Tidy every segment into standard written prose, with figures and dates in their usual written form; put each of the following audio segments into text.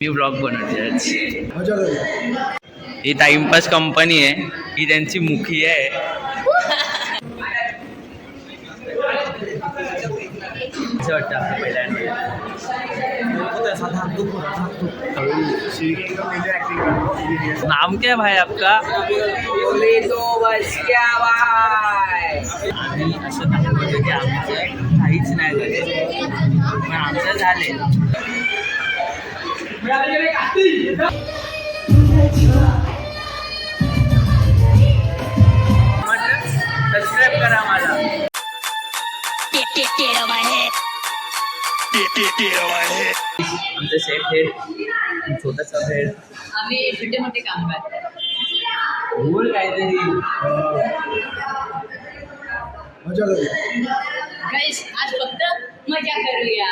मी blog बनवते आज. ही timepass company आहे, ही त्यांची मुखी आहे. असं वाटतं आपलं पहिल्यांदा नाम क्या भाई आपका? आणि असं होतं की आमचं काहीच नाही झालं, पण आमचं झाले. सबस्क्राईब करा मला. आमचं सेट हेड, छोटासा हेड. आम्ही छोटे मोठे काम करतो. बोल काहीतरी. गाइस आज फक्त मजा करूया.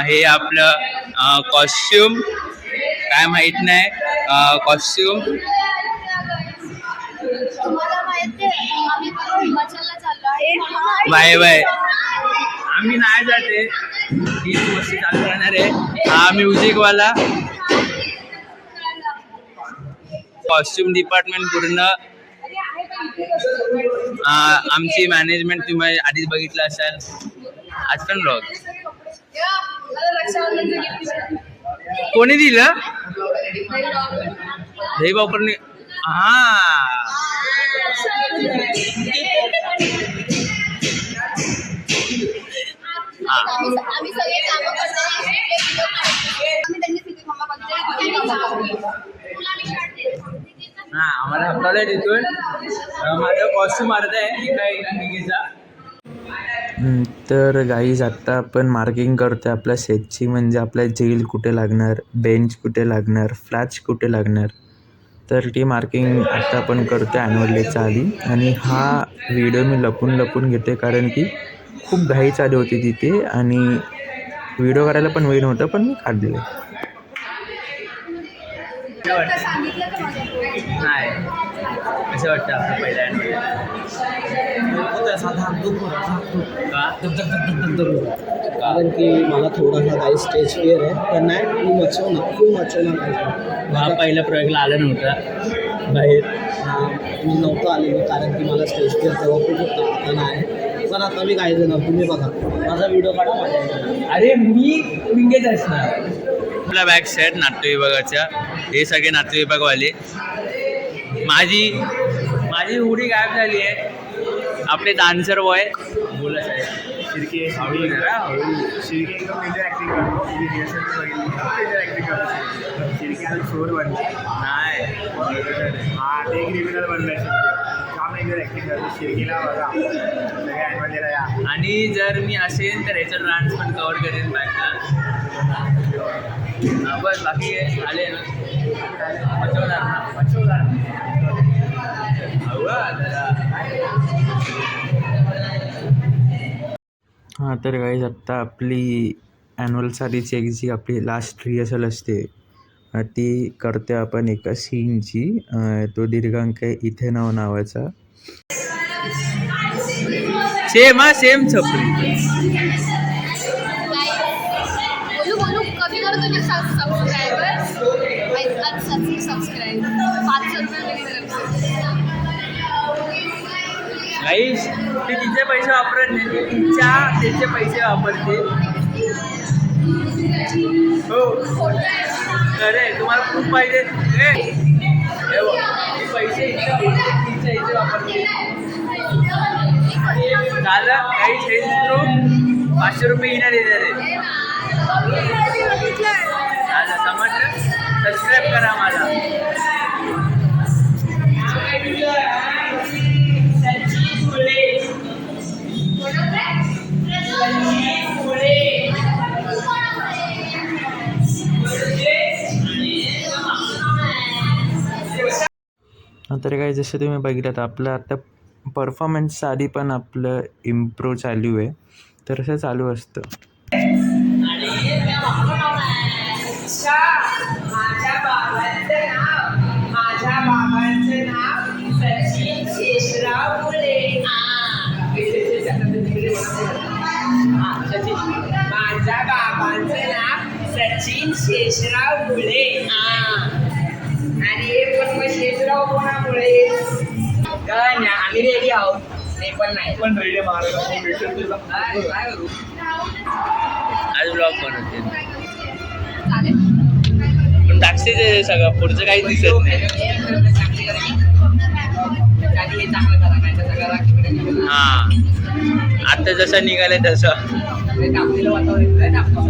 हे आपलं कॉस्ट्युम काय माहित नाही. कॉस्ट्युम तुम्हाला माहिती आहे आम्ही हिमाचलला चाललो आहे. Bye bye. आम्ही नाही जाते, तीच मस्ती चालू राहणार आहे. हा म्युझिकवाला. कॉस्ट्युम डिपार्टमेंट पूर्ण आमची मॅनेजमेंट तुम्ही आधीच बघितलं असाल. आज पण ब्लॉग कोणी दिलं? हे बापरने. आम्ही सगळे कामं करतो. आम्हाला हप्ताला तिथून माझा कॉस्ट्युम अर्धा आहे एका. तर गाईज आत्ता आपण मार्किंग करतो आपल्या सेटची, म्हणजे आपल्या जेल कुठे लागणार, बेंच कुठे लागणार, फ्लॅच कुठे लागणार. तर ती मार्किंग आत्ता आपण करतो ॲन्युअल डेच्या आधी. आणि हा व्हिडिओ मी लपून घेते कारण की खूप घाई चालू होती तिथे आणि व्हिडिओ करायला पण वेळ नव्हतं, पण मी काढले. नाही असं वाटतं आपलं पहिल्यांदा कारण की मला थोडासा काही स्टेज फिअर आहे, पण नाही फुल मचवणार. हा पहिल्या प्रयोगला आलं नव्हतं बाहेर. मी नव्हतं आलेलो कारण की मला स्टेज फिअर तेव्हा खूप होता, आता नाही. पण आता मी काही जण तुम्ही बघा माझा व्हिडिओ काढा माझ्या. अरे मी विंगेच असणार. आपला बॅक साईड नाट्य विभागाच्या, हे सगळे नाट्य विभागवाले. माझी उडी गायब झाली आहे. आपले डान्सर बॉय बोला साहेब शिर्के हळू जरा हळू. शिर्के एकदम मेजर ॲक्टिंग करतो. मेजर ॲक्टिंग करतो शिर्के. आणि शोर बनतो नाही. हा ते क्रिमिनल बनलं आहे शिर्के. का मेजर ॲक्टिंग करतो शिर्केला बघा सगळ्या ॲनिमल दिला या. आणि जर मी असेल तर याचा डान्स पण कवर करेन बॅकला. बस बाकी आले ना वाचवणार ना वाचवणार. हां तर गाईज आत्ता आपली ॲन्युअल सालीची जी आपली लास्ट रिहर्सल असते ती करते आपण एका सीनची. तो दीर्घांक आहे इथे नावाचा. सेम छपरी. बोलू कमी करो तुम्ही सबस्क्रायबर्स. सबस्क्राईब 500 रुपये. गाईस ते तिचे पैसे वापरत नाही, त्याचे पैसे वापरते. हो अरे तुम्हाला खूप पाहिजे पैसे इथे वापरते. झालं काही चेंज करून 500 रुपये येणार देणार आहे. झालं समजलं. सबस्क्राईब करा मला. तर काही जसं तुम्ही बघितलं आपलं आता परफॉर्मन्सच्या आधी पण आपलं इम्प्रूव्ह चालू आहे, तर असं चालू असतं. माझ्या बाबांचं नाव सचिन शेषराव मुले. माझ्या सचिन शेषराव मुळे. आणि हे पण मग शेषराव कोणामुळे काय नाही, आम्ही रेडी आहोत. नाही पण नाही पण रेडी महाराज काय करू. आज ब्लॉग बनवते पण टाकते ते सगळं, पुढचं काही दिसत नाही. आधी हे चांगलं करा, नाही तर सगळं राखीकडे हा आता जसं निघालंय तसं. टाकलेलं वातावरण टाकतो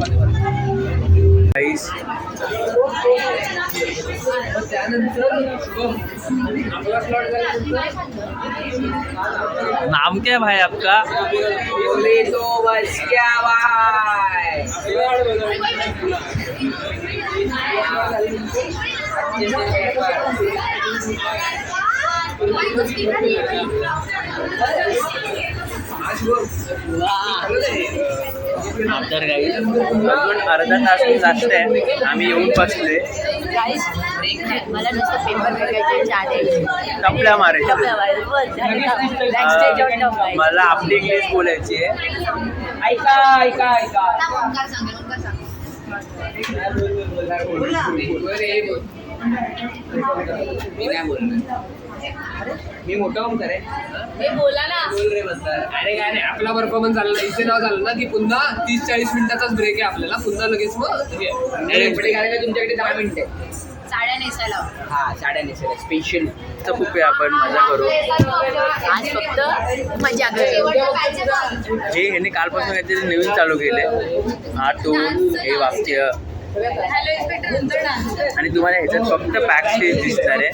काहीच त्यानंतर आपला स्लॉट नाम क्या भाई आपका? बोले तो बस क्या भाई. तर काही अजून अर्धा तास जास्त आहे. आम्ही येऊन बसले, मला नुसतं पेपर बघायचे, चहा द्यायचे, टपल्या मारायच्या. मला आपली इंग्लिश बोलायची आहे. ऐका ऐका ऐका ओंकार सांगेल, ओंकार सांग. मी काय बोलणार, मी मोठा ओंकार आहे. हे बोला ना. बोल रे बद्दल. अरे काय नाही, आपला परफॉर्मन्स झाला, इथे नाव झालं ना की पुन्हा 30-40 मिनिटाचाच ब्रेक आहे आपल्याला, पुन्हा लगेच मग गणपती घालायला तुमच्याकडे 10 मिनिटं आहे. साड्या नेसायला हा साड्या नेसल्या स्पेशल. तर खूप आहे, आपण मजा करू. आज फक्त मजा करू. हे ह्याने कालपासून काहीतरी नवीन चालू केले. हा टोन, हे वाक्य, हॅलो इन्स्पेक्टर, नंतर डान्स. आणि तुम्हाला ह्याच्यात फक्त बॅक स्टेज दिसणार आहे,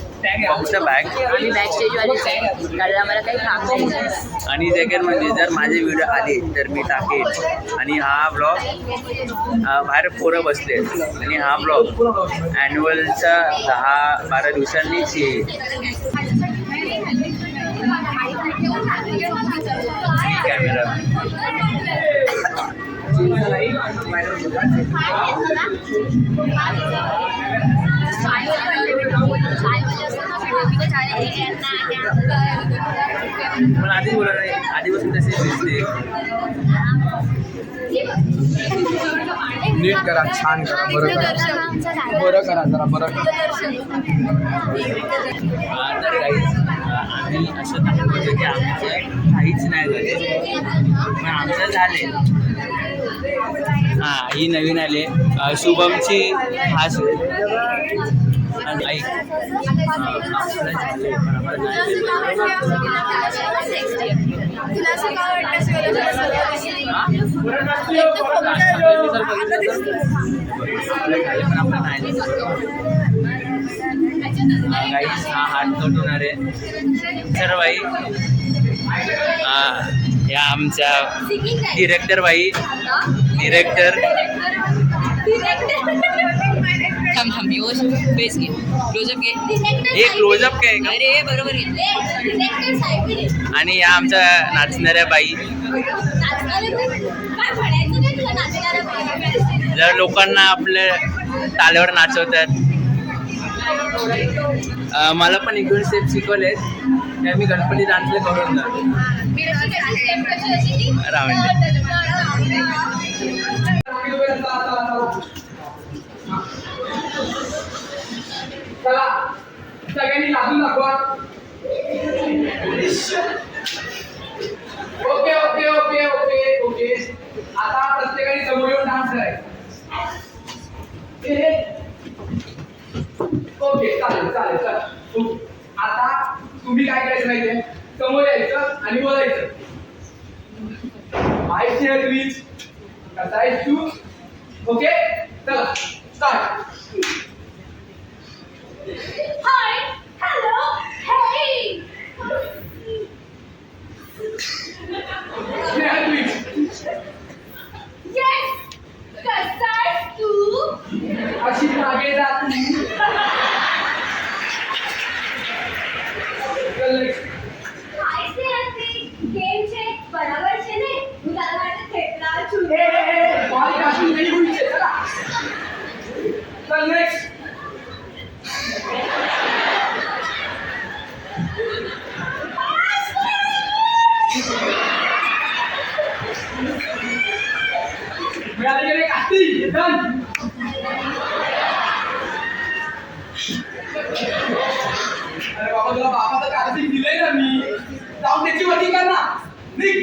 फक्त बॅक. आम्ही बॅक स्टेजवालीच आहे, कारण आम्हाला काही काम नाही. आणि सेकंड म्हणजे जर माझे व्हिडिओ आले तर मी टाकेन. आणि हा ब्लॉग बाहेर पोरं बसले आणि हा ब्लॉग ॲन्युअलचा 10-12 दिवसांनीच येईल. कॅमेरा पण आधी बोला नाही, आधीपासून तसे दिसते. नीट करा, छान करा, बरं करा जरा, बरं करा. तर काहीच आम्ही असं होतं की आमचं काहीच नाही झालं, पण आमचं झाले. हां, ही नवीन आले शुभमची खास ऐक आपलं झाले पण आपण नाही गाईस. हा हात कट होणार आहे तर बाई. या आमच्या डिरेक्टर बाई, डिरेक्टर एक क्लोजअप काय बरोबर. आणि या आमच्या नाचणाऱ्या बाई. जर लोकांना आपल्या ताल्यावर नाचवतात. मला पण 1-2 स्टेप शिकवलेत, त्या मी गणपती डान्सला करून चला सगळ्यांनी लागून दाखवा. Okay okay okay okay okay. आता प्रत्येकाने समोर येऊन डान्स करायचा. ओके चालेल चालेल चला. आता तुम्ही काय करायचं माहितीये, समोर यायचं आणि बोलायचं. माय शेअर प्लीज, कसा आहेस तू. ओके चला start. Hi, hello, hey. Share please. Yes, कसा आहेस तू? अशी मागे जा तू. Hi, Sriyati. કેમ છે? બરાબર છે ને? હું તારા માટે થેપલા છું. મારી કાશી નહીં હોય છે. ચલા ચલ નેક્સ્ટ. मिळाली गेली काशी. डन. अरे बाबा तुला बापाचं कागदी दिलंय ना मी, जाऊन त्याची वधी कर ना. निघ.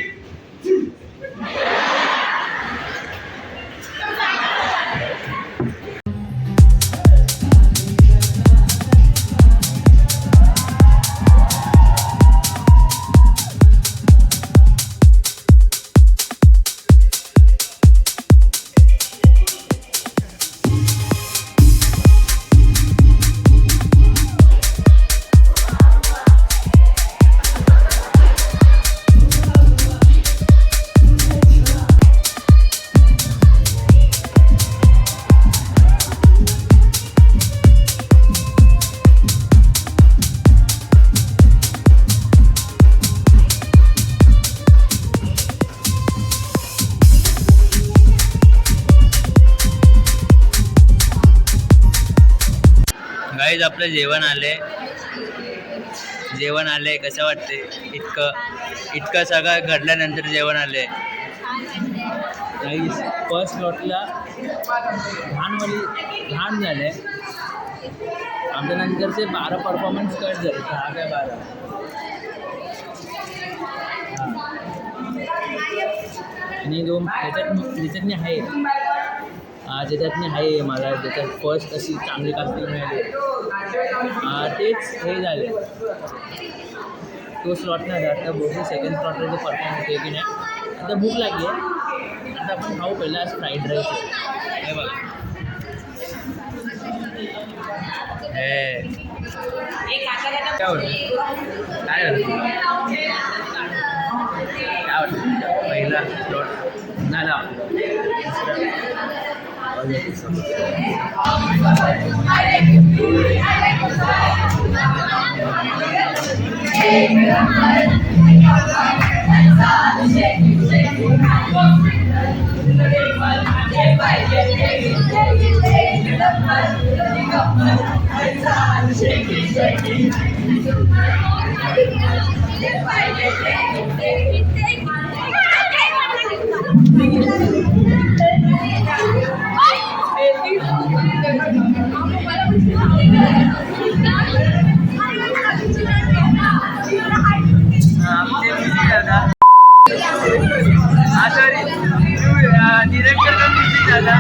गाईज आपलं जेवण आले कसं वाटते? इतकं सगळं घडल्यानंतर जेवण आले. गाईज फर्स्ट लॉटला घाण झाले. आमच्या नंतरचे 12 परफॉर्मन्स कट झाले. 10 काय 12. आणि जो त्याच्यातनी आहे मला त्याच्यात फर्स्ट अशी चांगली कास्टिंग मिळाली. तेच हे झाले. तो स्लॉट नाही झाला. आता बहुतेक सेकंड स्लॉटला जो परफॉर्म होते की नाही. आता भूक लागली आहे. आता आपण खाऊ पहिला आज फ्राईड राईस हे बघा. काय वाटतं पहिला स्लॉट नाही ना. डिरेक्टर का म्युझिक झाला.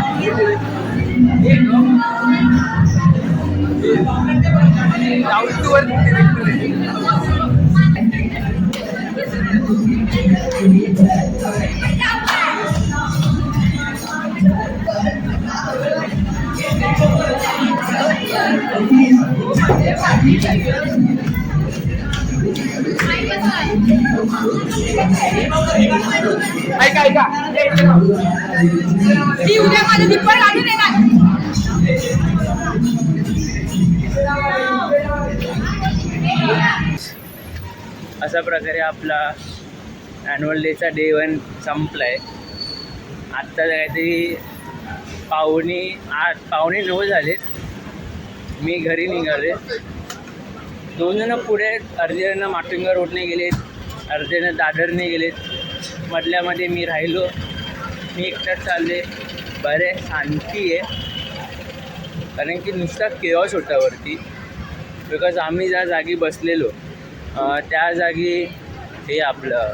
ऐका ती उद्या माझं दिप्पड काढून येणार. अशा प्रकारे आपला ॲन्युअल डेचा डे 1 संपला आहे. आत्ता काहीतरी पावणे 9 झालेत. मी घरी निघाले. 2 जण पुढे आहेत. अर्धे जण माटुंगा रोडने गेलेत, अर्धे जण दादरने गेलेत. मधल्यामध्ये मी राहिलो. मी एकटाच चालले. बरे शांती आहे. कारण की नुसता केऑस होता वरती. बिकॉज आम्ही ज्या जागी बसलेलो त्या जागी हे आपलं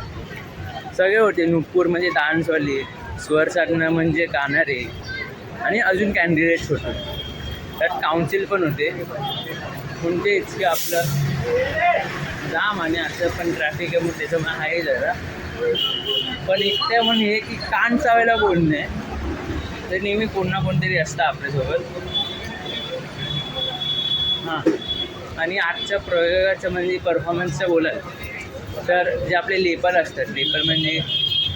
सगळे होते. नुपूर म्हणजे डान्सवाले, स्वर साधना म्हणजे गाणारे आणि अजून कॅन्डिडेट्स होते. त्यात काउन्सिल पण होते. कोणतेच की आपलं जाम आणि असं पण ट्रॅफिक आहे म्हणून त्याच्यामुळे आहे जरा. पण एकट्या म्हणून हे की कान चावायला कोण नाही. तर नेहमी कोण ना कोणतरी असतं आपल्यासोबत. हां, आणि आजच्या प्रयोगाचं म्हणजे परफॉर्मन्सचं बोलाल तर जे आपले लेपल असतात, लेपल म्हणजे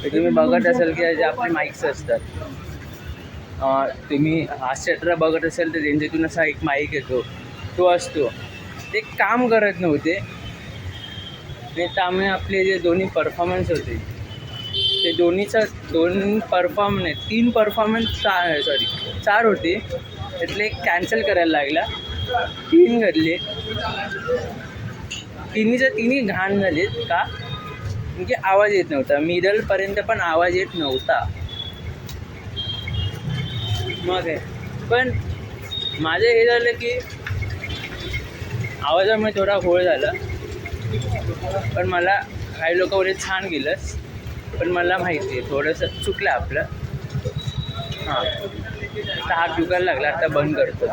तुम्ही बघत असाल की जे आपले माईक्स असतात, तुम्ही हास्यचित्र बघत असाल तर त्यांच्यातून असा एक माईक येतो, तो असतो. ते काम करत नव्हते. आणि त्यामुळे आपले जे दोन्ही परफॉर्मन्स होते ते दोन परफॉर्मन्स 3 परफॉर्मन्स 4 होते. त्यातले एक कॅन्सल करायला लागला. 3 घडले. तिन्ही घाण झालेत. का? म्हणजे आवाज येत नव्हता. मिडलपर्यंत पण आवाज येत नव्हता. मग आहे पण माझं हे झालं की आवाजामुळे थोडा घोळ झाला, पण मला काही लोक बोलले छान गेलंस, पण मला माहिती आहे थोडंसं चुकलं आपलं. हां, आता हात दुखायला लागला, आता बंद करतो.